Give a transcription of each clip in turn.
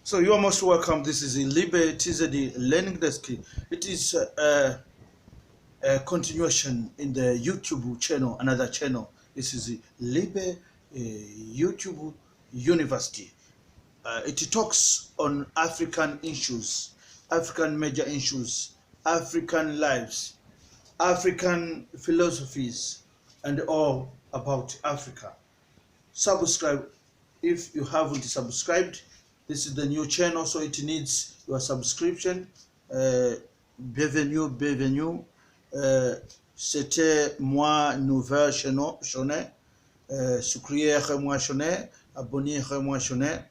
So you are most welcome. This is LIBE TZD Learning Desk. It is a continuation in the YouTube channel, another channel. This is LIBE YouTube University. It talks on African issues, African major issues, African lives, African philosophies, and all about Africa. Subscribe if you haven't subscribed. This is the new channel, so it needs your subscription. Bienvenue, bienvenue. C'était moi nouvel channel. Souscrire moi channel, abonner moi channel.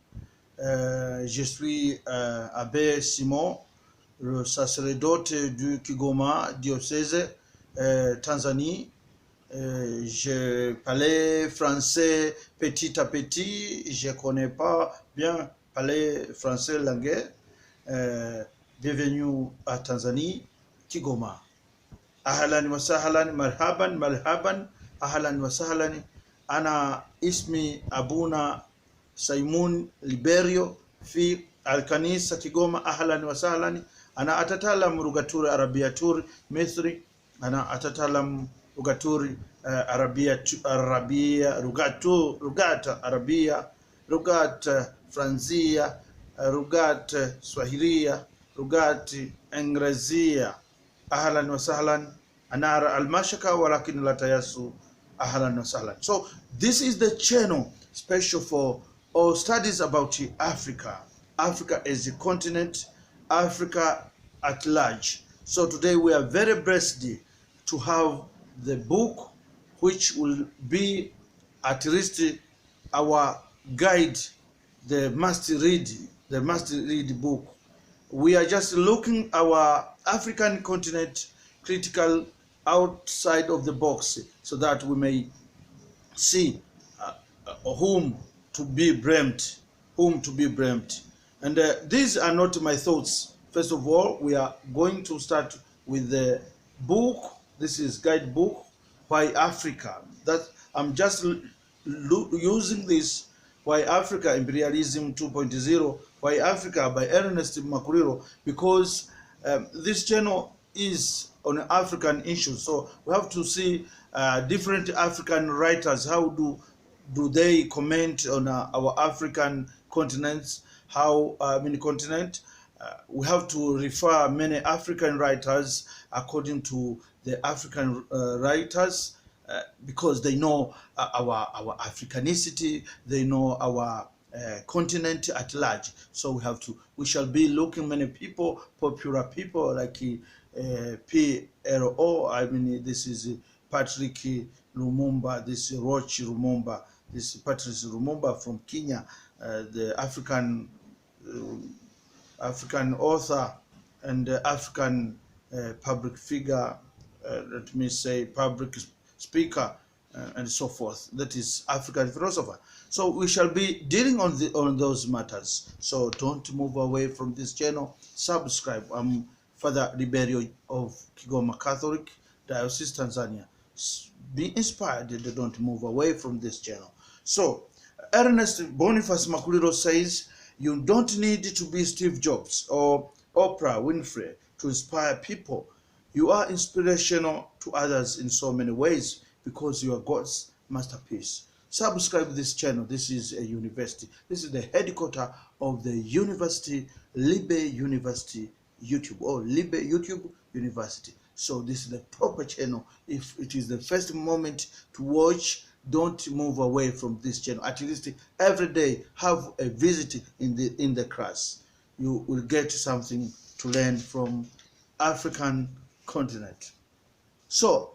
Je suis Abbé Simon, le sacerdote du Kigoma diocèse, Tanzanie. Je parlais français petit à petit, je connais pas bien parler français langue. Bienvenue à Tanzanie, Kigoma. Ahlan wa sahlan, marhaban, marhaban, ahlan wa sahlan. Ana ismi Abuna Saimun Liberio fi Al-Kanisa Kigoma. Ahlan wa sahlan. Ana atatalam rugaturi arabiyaturi Misri. Ana atatalam rugaturi arabia rugata arabia, rugata franzia, rugata swahilia, rugati engrezia. Ahlan wa sahlan. Anara almashaka walakin la tayasu. Ahlan wa sahlan. So this is the channel special for all studies about Africa. Africa as a continent, Africa at large. So today we are very blessed to have the book which will be at least our guide, the must read book. We are just looking our African continent critical outside of the box so that we may see whom to be blamed. And these are not my thoughts. First of all, we are going to start with the book. This is guidebook, Why Africa. That I'm just using this, Why Africa Imperialism 2.0, Why Africa by Ernest Makuriro, because this channel is on African issues. So we have to see different African writers. How do they comment on our African continents? How many continents? We have to refer many African writers according to the African writers because they know our Africanicity, they know our continent at large. So we shall be looking many people, popular people like PLO. I mean, this is Patrick Lumumba, this is Roch Lumumba, this is Patrice Lumumba from Kenya, the African author and African public figure, let me say public speaker, and so forth. That is African philosopher. So we shall be dealing on those matters. So don't move away from this channel. Subscribe. I'm Father Liberio of Kigoma Catholic Diocese, Tanzania. Be inspired and don't move away from this channel. So Ernest Boniface Makuriro says, you don't need to be Steve Jobs or Oprah Winfrey to inspire people. You are inspirational to others in so many ways because you are God's masterpiece. Subscribe to this channel. This is a university. This is the headquarters of the university, LIBE University YouTube, or LIBE YouTube University. So this is the proper channel. If it is the first moment to watch, don't move away from this channel. At least every day have a visit in the class. You will get something to learn from African continent. So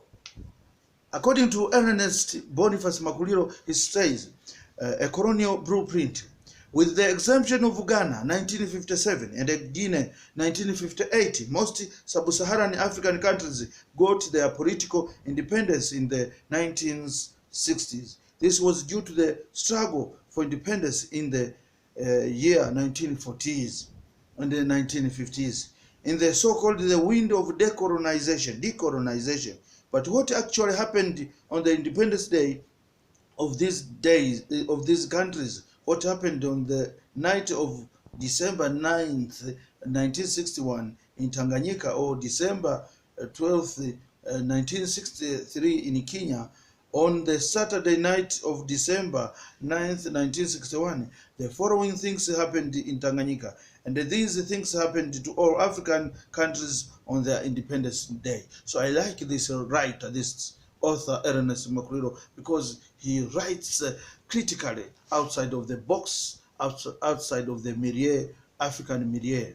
according to Ernest Boniface Makuriro, he says a colonial blueprint with the exemption of Ghana 1957 and Guinea 1958, most sub-Saharan African countries got their political independence in the 1960s. This was due to the struggle for independence in the year 1940s and the 1950s, in the so-called the wind of decolonization. But what actually happened on the Independence Day of these countries? What happened on the night of December 9th, 1961 in Tanganyika, or December 12th, 1963 in Kenya, on the Saturday night of December 9th, 1961, the following things happened in Tanganyika. And these things happened to all African countries on their Independence Day. So I like this writer, this author, Ernest Makuriro, because he writes critically outside of the box, outside of the milieu, African milieu,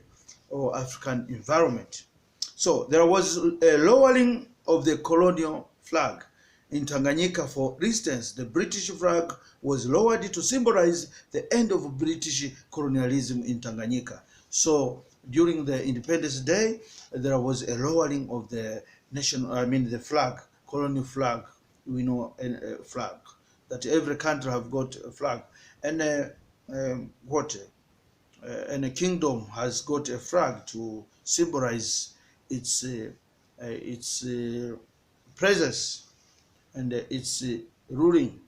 or African environment. So there was a lowering of the colonial flag in Tanganyika. For instance, the British flag was lowered to symbolize the end of British colonialism in Tanganyika. So during the Independence Day, there was a lowering of the the flag, colonial flag. We know a flag that every country have got a flag, and and a kingdom has got a flag to symbolize its presence and its ruling.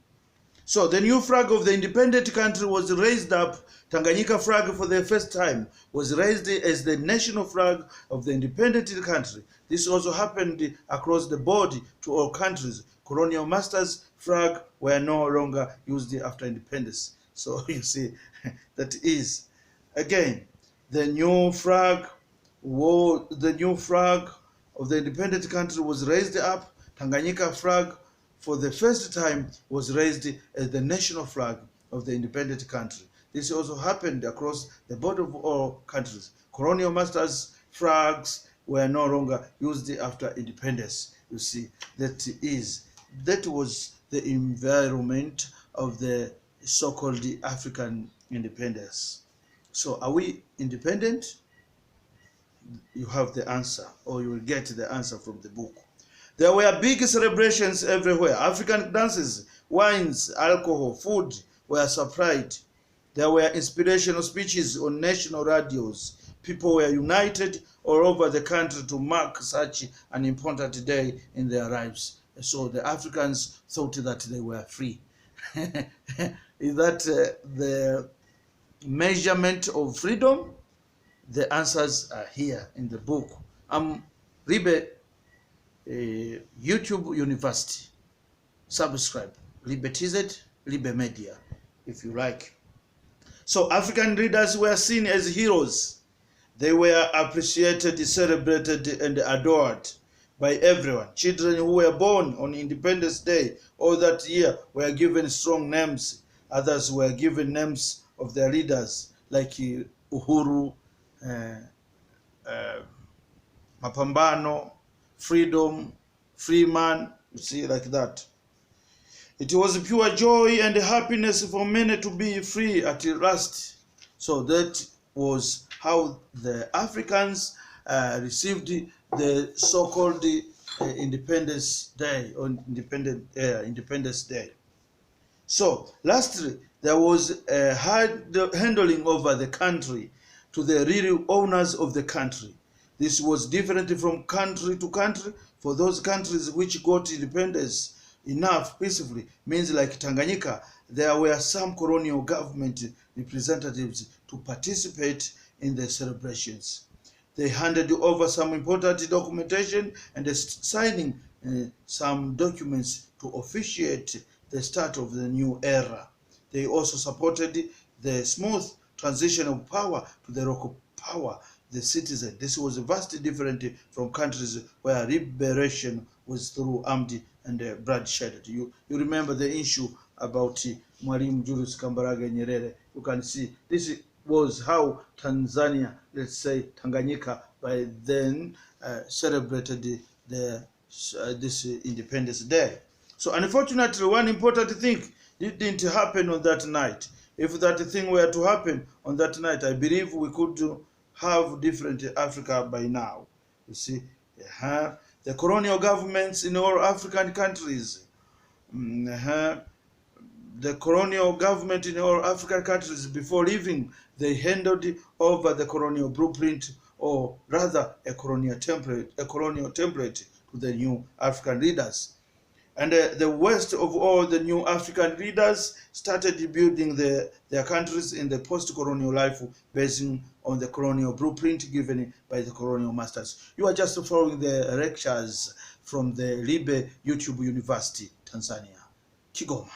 So the new flag of the independent country was raised up. Tanganyika flag for the first time was raised as the national flag of the independent country. This also happened across the board to all countries. Colonial masters' flag were no longer used after independence. So you see, that is again the new flag. The new flag of the independent country was raised up. Tanganyika flag for the first time was raised as the national flag of the independent country. This also happened across the board of all countries. Colonial masters' flags were no longer used after independence. You see, that was the environment of the so-called African independence. So are we independent? You have the answer, or you will get the answer from the book. There were big celebrations everywhere. African dances, wines, alcohol, food were supplied. There were inspirational speeches on national radios. People were united all over the country to mark such an important day in their lives. So the Africans thought that they were free. Is that the measurement of freedom? The answers are here in the book. I'm LIBE YouTube University. Subscribe. LIBE TZ, LIBE Media, if you like. So African leaders were seen as heroes. They were appreciated, celebrated, and adored by everyone. Children who were born on Independence Day or that year were given strong names. Others were given names of their leaders, like Uhuru, Mapambano, Freedom, Freeman, you see, like that. It was pure joy and happiness for many to be free at last. So that was how the Africans received the so-called Independence Day, or Independence Day. So lastly, there was a hard handling over the country to the real owners of the country. This was different from country to country. For those countries which got independence enough peacefully, means like Tanganyika, there were some colonial government representatives to participate in the celebrations. They handed over some important documentation and signing some documents to officiate the start of the new era. They also supported the smooth transition of power to the local power, the citizen. This was vastly different from countries where liberation was through armed and bloodshed. You remember the issue about Mwalimu Julius Kambarage Nyerere. You can see this was how Tanzania, let's say Tanganyika, by then celebrated this Independence Day. So unfortunately, one important thing didn't happen on that night. If that thing were to happen on that night, I believe we could have different Africa by now. You see, the colonial governments in all African countries, the colonial government in all African countries, before leaving, they handed over the colonial blueprint, or rather a colonial template to the new African leaders. And the worst of all, the new African leaders started building their countries in the post-colonial life based on the colonial blueprint given by the colonial masters. You are just following the lectures from the LIBE YouTube University, Tanzania, Kigoma.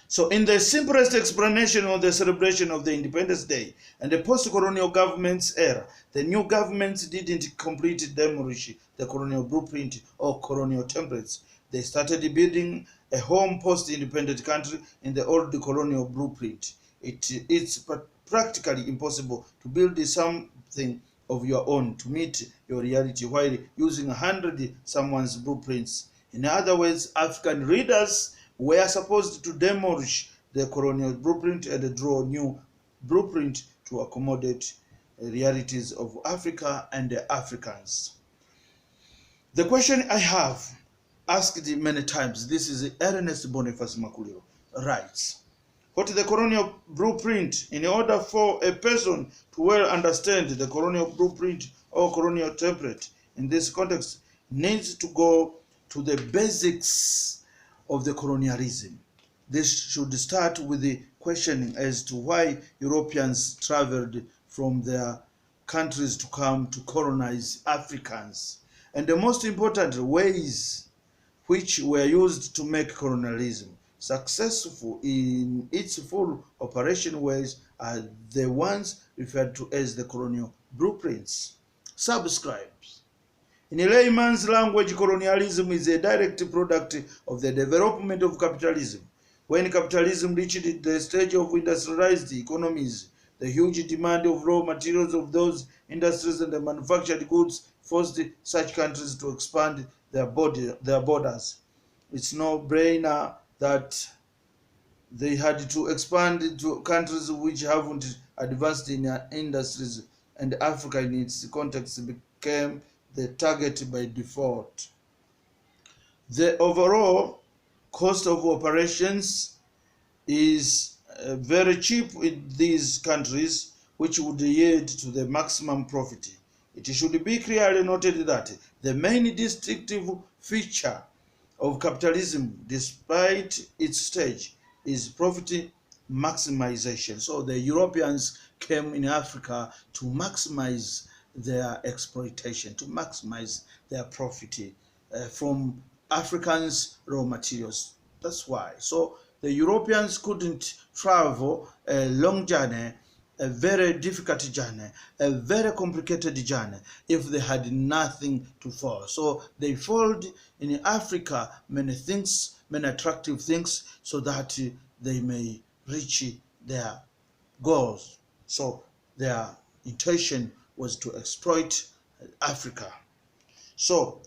So in the simplest explanation of the celebration of the Independence Day and the post-colonial government's era, the new governments didn't completely demolish the colonial blueprint or colonial templates. They started building a home post-independent country in the old colonial blueprint. It's practically impossible to build something of your own to meet your reality while using 100 someone's blueprints. In other words, African leaders were supposed to demolish the colonial blueprint and draw a new blueprint to accommodate the realities of Africa and the Africans. The question I have asked many times, this is Ernest Boniface Makuliro, writes, what is the colonial blueprint? In order for a person to well understand the colonial blueprint or colonial template in this context, needs to go to the basics of the colonialism. This should start with the questioning as to why Europeans traveled from their countries to come to colonize Africans, and the most important ways which were used to make colonialism successful in its full operation ways are the ones referred to as the colonial blueprints. Subscribe. In layman's language, colonialism is a direct product of the development of capitalism. When capitalism reached the stage of industrialized economies, the huge demand of raw materials of those industries and the manufactured goods forced such countries to expand their borders. It's no brainer that they had to expand to countries which haven't advanced in their industries, and Africa in its context became the target by default. The overall cost of operations is very cheap in these countries, which would yield to the maximum profit. It should be clearly noted that the main distinctive feature of capitalism, despite its stage, is profit maximization. So the Europeans came in Africa to maximize their exploitation, to maximize their profit from Africans' raw materials. That's why. So the Europeans couldn't travel a long journey, a very difficult journey, a very complicated journey, if they had nothing to follow. So they followed in Africa many things, many attractive things, so that they may reach their goals. So their intention was to exploit Africa. So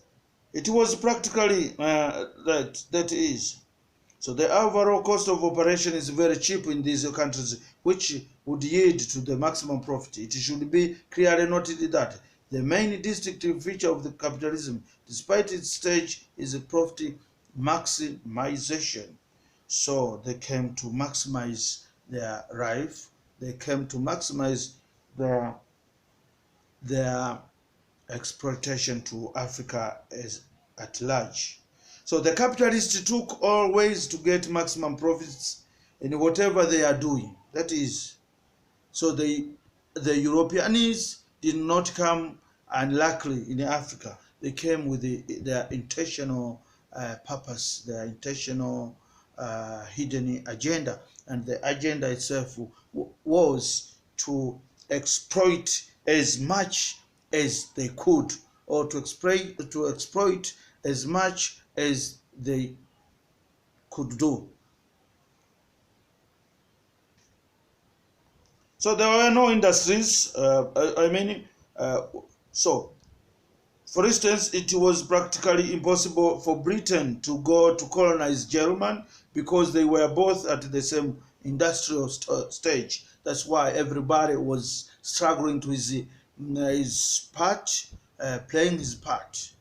it was practically that is. So the overall cost of operation is very cheap in these countries, which would yield to the maximum profit. It should be clearly noted that the main distinctive feature of the capitalism, despite its stage, is a profit maximization. So they came to maximize their life. They came to maximize their exploitation to Africa as at large. So the capitalists took all ways to get maximum profits in whatever they are doing. That is, so the Europeans did not come unluckily in Africa. They came with their intentional purpose, their intentional hidden agenda, and the agenda itself was to exploit as much as they could, or to exploit as much as they could do. So there were no industries. So for instance, it was practically impossible for Britain to go to colonize Germany because they were both at the same industrial stage. That's why everybody was struggling to his part, playing his part.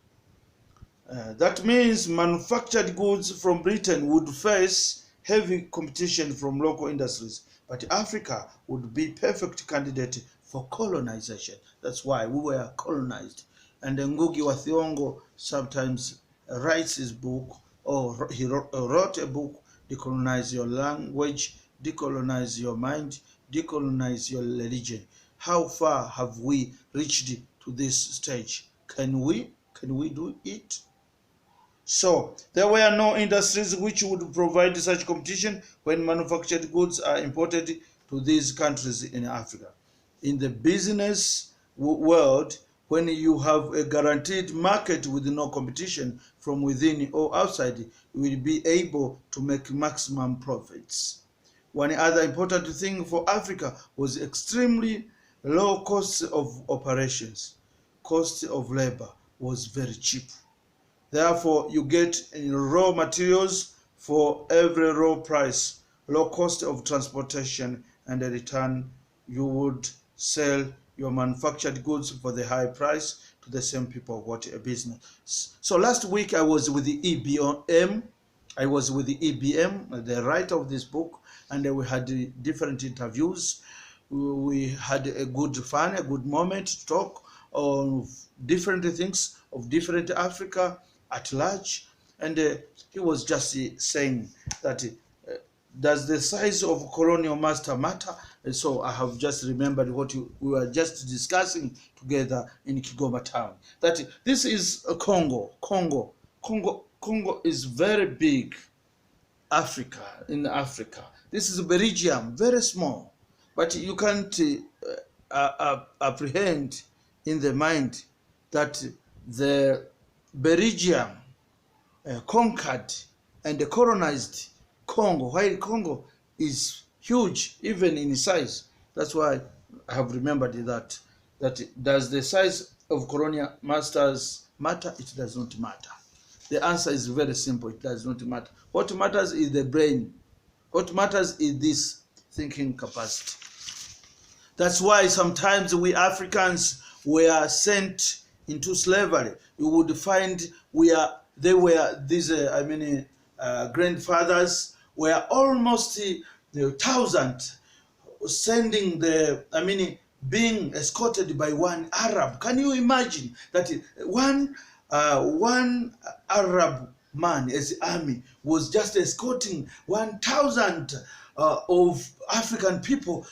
That means manufactured goods from Britain would face heavy competition from local industries, but Africa would be perfect candidate for colonization. That's why we were colonized. And Ngugi wa Thiong'o sometimes writes his book, or he wrote a book, Decolonize Your Language, Decolonize Your Mind, Decolonize Your Religion. How far have we reached to this stage? Can we do it? So there were no industries which would provide such competition when manufactured goods are imported to these countries in Africa. In the business world, when you have a guaranteed market with no competition from within or outside, you will be able to make maximum profits. One other important thing for Africa was extremely low cost of operations. Cost of labor was very cheap. Therefore, you get raw materials for every raw price, low cost of transportation, and a return. You would sell your manufactured goods for the high price to the same people. What a business. So last week I was with the EBM. I was with the EBM, the writer of this book, and we had different interviews. We had a good fun, a good moment to talk of different things, of different Africa at large. And he was just saying that does the size of colonial master matter? And so I have just remembered what we were just discussing together in Kigoma town. That this is Congo. Congo is very big. Africa, in Africa. This is Belgium, very small. But you can't apprehend in the mind that the Belgium conquered and colonized Congo, while Congo is huge, even in size. That's why I have remembered that. That does the size of colonial masters matter? It does not matter. The answer is very simple. It does not matter. What matters is the brain. What matters is this thinking capacity. That's why sometimes we Africans were sent into slavery. You would find these grandfathers were almost 1,000 sending being escorted by one Arab. Can you imagine that one Arab man as army was just escorting 1,000 of African people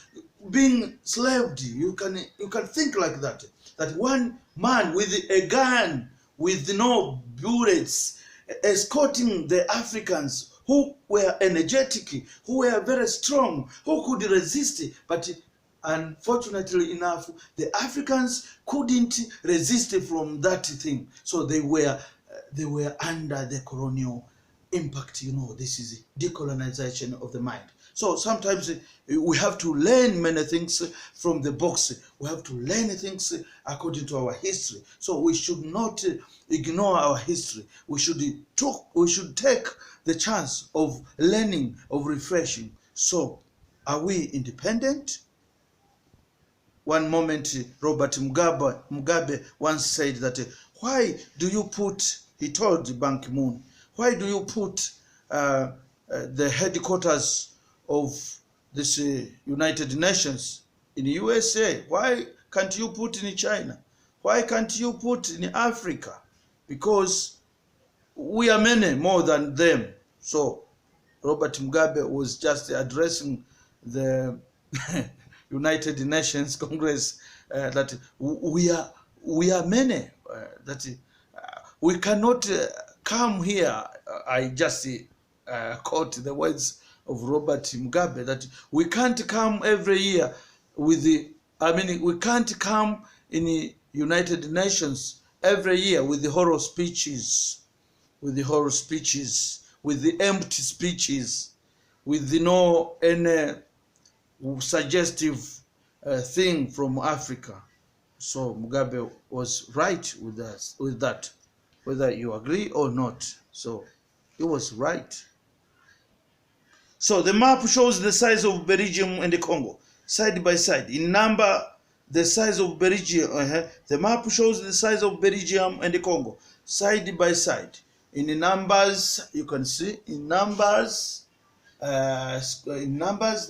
being slaved? You can think like that. That one man with a gun with no bullets escorting the Africans who were energetic, who were very strong, who could resist. But unfortunately enough, the Africans couldn't resist from that thing. So they were under the colonial impact. This is decolonization of the mind. So sometimes we have to learn many things from the books. We have to learn things according to our history. So we should not ignore our history. We should take the chance of learning, of refreshing. So are we independent? One moment, Robert Mugabe once said that, why do you put, he told Ban Ki-moon, why do you put the headquarters of this United Nations in the USA? Why can't you put in China? Why can't you put in Africa? Because we are many more than them. So Robert Mugabe was just addressing the United Nations Congress that we are many, that we cannot come here. I just quote the words of Robert Mugabe, that we can't come every year with we can't come in the United Nations every year with the horror speeches, with the empty speeches, with no any suggestive thing from Africa. So Mugabe was right with that, whether you agree or not. So he was right. So the map shows the size of Belgium and the Congo side by side. In number, the size of Belgium. The map shows the size of Belgium and the Congo side by side. In the numbers, you can see in numbers, the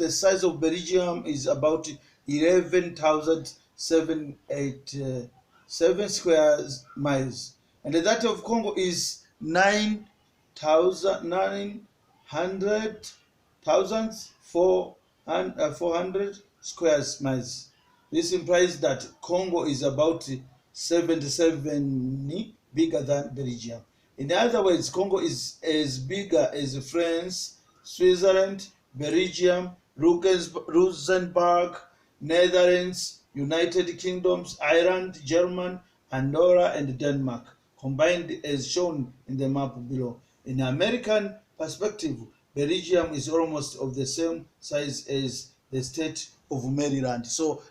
size of Belgium is about 11,787 square miles, and that of Congo is 9,400 square miles. This implies that Congo is about 77 bigger than Belgium. In other words, Congo is as bigger as France, Switzerland, Belgium, Luxembourg, Netherlands, United Kingdoms, Ireland, Germany, Andorra, and Denmark, combined as shown in the map below. In American perspective, Belgium is almost of the same size as the state of Maryland. So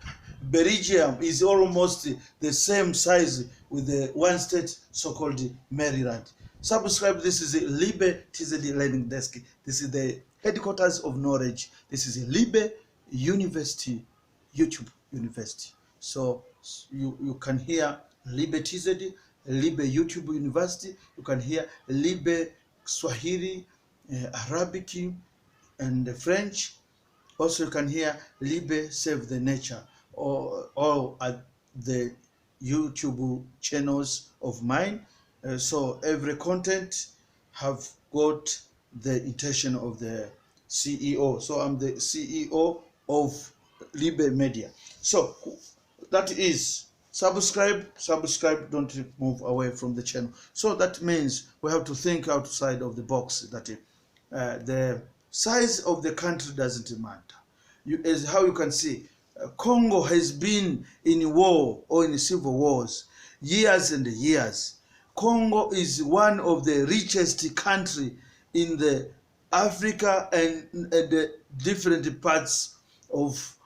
Belgium is almost the same size with the one state so-called Maryland. Subscribe. This is LIBE TZD Learning Desk. This is the headquarters of knowledge. This is LIBE University, YouTube University. So you can hear LIBE TZD, LIBE YouTube University. You can hear LIBE Swahili, Arabic, and French. Also, you can hear LIBE Save the Nature, or all at the YouTube channels of mine. So every content have got the intention of the CEO. So I'm the CEO of LIBE Media. So that is subscribe, don't move away from the channel. So that means we have to think outside of the box, that the size of the country doesn't matter. As how you can see, Congo has been in war or in civil wars years and years. Congo is one of the richest country in the Africa and the different parts of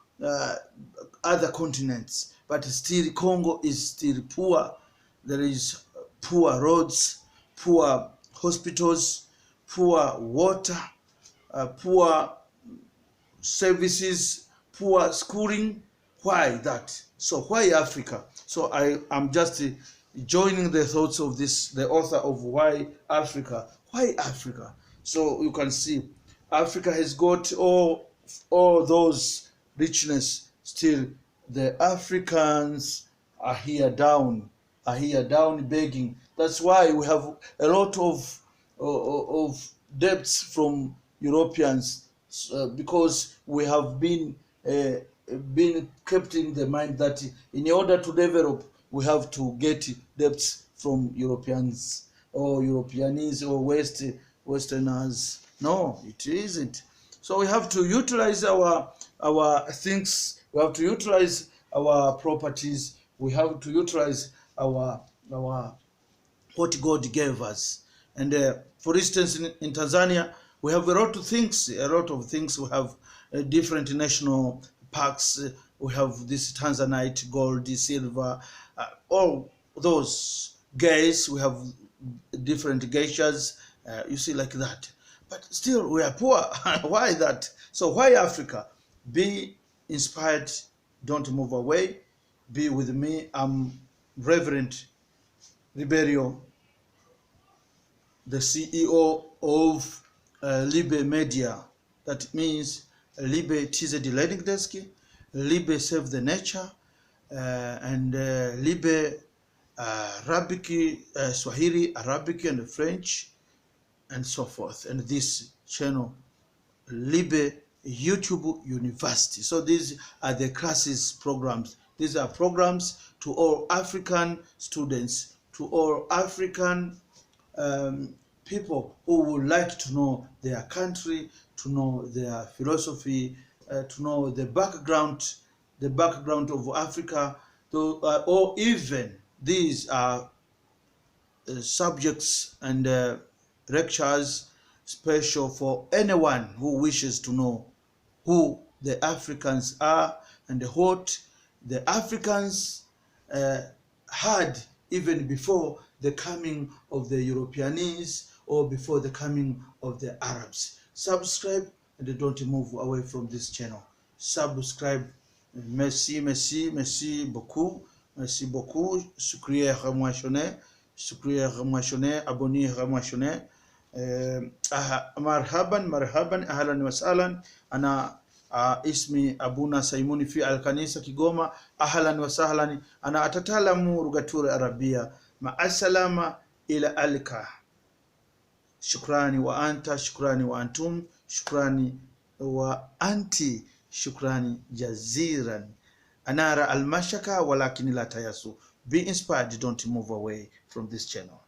other continents, but still Congo is still poor. There is poor roads, poor hospitals, poor water, poor services, poor schooling. Why that? So why Africa? So I am just joining the thoughts of this, the author of Why Africa. Why Africa? So you can see Africa has got all those richness. Still the Africans are here down begging. That's why we have a lot of debts from Europeans, because we have been kept in the mind that in order to develop we have to get debts from Europeans or Europeans or Westerners. No, it isn't. So we have to utilize our things. We have to utilize our properties. We have to utilize our what God gave us. And for instance, in Tanzania, we have a lot of things. We have different national parks. We have this Tanzanite, gold, silver, all those gas. We have different geishas, you see, like that. But still, we are poor. Why that? So why Africa? Be inspired. Don't move away. Be with me. I'm Reverend Riberio, the CEO of LIBE Media. That means LIBE TZD Learning Desk, LIBE Save the Nature, and LIBE Arabic, Swahili, Arabic, and French, and so forth. And this channel, LIBE YouTube University. So these are the classes programs. These are programs to all African students, to all African people who would like to know their country, to know their philosophy, to know the background of Africa, or even these are subjects and lectures special for anyone who wishes to know who the Africans are and what the Africans had even before the coming of the Europeans or before the coming of the Arabs. Subscribe and don't move away from this channel. Subscribe. Merci beaucoup. Merci beaucoup. Shukriya Ramwashone. Abonni Ramwashone. Marhaban, ahlan wa sahlan. Ana اسمي أبونا سيموني في الكنيسة كيغوما. أهلا وسهلا. أنا أتتعلم لغة العربية. مع السلامة إلى اللقاء. shukrani wa anta, shukrani wa antum, shukrani wa anti, shukrani jaziran. Anara al-mashaka walakin la tayasu. Be inspired, don't move away from this channel.